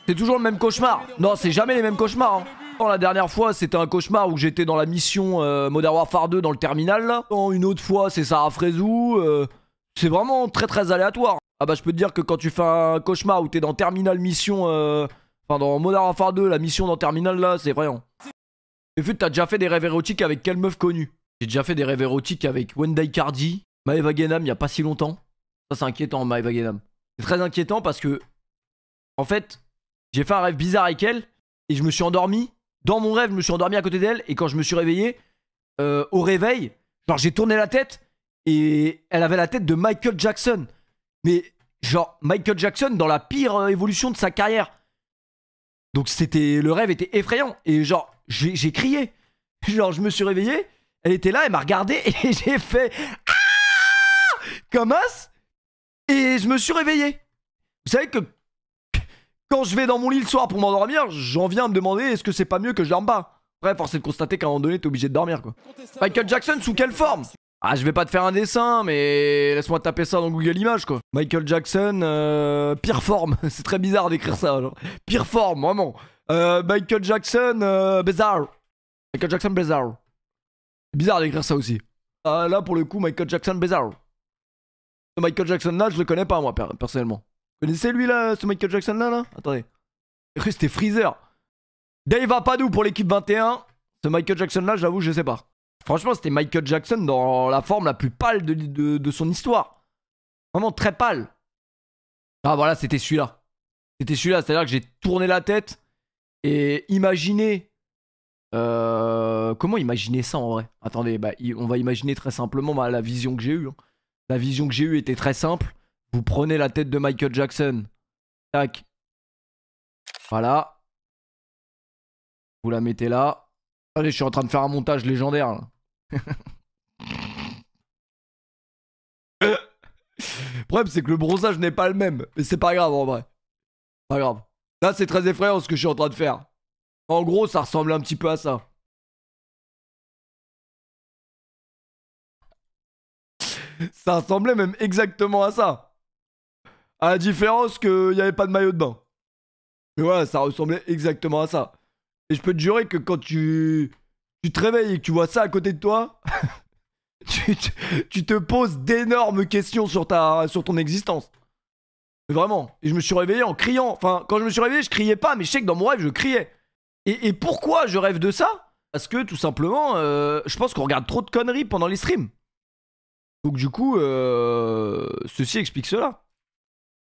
C'est toujours le même cauchemar. Non, c'est jamais les mêmes cauchemars. Hein. Non, la dernière fois, c'était un cauchemar où j'étais dans la mission Modern Warfare 2 dans le terminal. Là. Non, une autre fois, c'est Sarah Frézou. C'est vraiment très très aléatoire. Ah bah, je peux te dire que quand tu fais un cauchemar où t'es dans terminal mission... Enfin, dans Modern Warfare 2, la mission dans terminal, là, c'est effrayant. Et vu que t'as déjà fait des rêves érotiques avec quelle meuf connue? J'ai déjà fait des rêves érotiques avec Wendy Cardi, Maeva Guénam, il y a pas si longtemps. Ça, c'est inquiétant, Maeva Guénam. C'est très inquiétant parce que... En fait, j'ai fait un rêve bizarre avec elle et je me suis endormi. Dans mon rêve, je me suis endormi à côté d'elle et quand je me suis réveillé, au réveil, genre j'ai tourné la tête et elle avait la tête de Michael Jackson. Mais genre Michael Jackson dans la pire évolution de sa carrière. Donc c'était, le rêve était effrayant et genre j'ai crié. Genre je me suis réveillé, elle était là, elle m'a regardé et j'ai fait ah comme as et je me suis réveillé. Vous savez que quand je vais dans mon lit le soir pour m'endormir, j'en viens à me demander est-ce que c'est pas mieux que je dorme pas. Après, force est de constater qu'à un moment donné, t'es obligé de dormir quoi. Michael Jackson sous quelle forme? Ah, je vais pas te faire un dessin, mais laisse-moi taper ça dans Google Images quoi. Michael Jackson, pire forme. C'est très bizarre d'écrire ça, genre. Pire forme, vraiment. Michael Jackson, bizarre. Michael Jackson, bizarre. C'est bizarre d'écrire ça aussi. Ah, là, pour le coup, Michael Jackson, bizarre. Ce Michael Jackson là, je le connais pas moi, personnellement. Vous connaissez lui là, ce Michael Jackson là? Attendez. J'ai cru que c'était Freezer. Dave Apadou pour l'équipe 21. Ce Michael Jackson là, j'avoue, je sais pas. Franchement, c'était Michael Jackson dans la forme la plus pâle de son histoire. Vraiment très pâle. Ah voilà, c'était celui-là. C'était celui-là, c'est-à-dire que j'ai tourné la tête et imaginé... comment imaginer ça en vrai? Attendez, bah, on va imaginer très simplement la vision que j'ai eue. Hein. La vision que j'ai eue était très simple. Vous prenez la tête de Michael Jackson. Tac. Voilà. Vous la mettez là. Allez, je suis en train de faire un montage légendaire là. Le problème, c'est que le bronzage n'est pas le même. Mais c'est pas grave en vrai. Pas grave. Là, c'est très effrayant ce que je suis en train de faire. En gros, ça ressemble un petit peu à ça. Ça ressemblait même exactement à ça. À la différence qu'il n'y avait pas de maillot de bain. Mais voilà, ça ressemblait exactement à ça. Et je peux te jurer que quand tu te réveilles et que tu vois ça à côté de toi, tu te poses d'énormes questions sur ton existence. Mais vraiment. Et je me suis réveillé en criant. Enfin, quand je me suis réveillé, je criais pas, mais je sais que dans mon rêve, je criais. Et pourquoi je rêve de ça? Parce que tout simplement, je pense qu'on regarde trop de conneries pendant les streams. Donc du coup, ceci explique cela.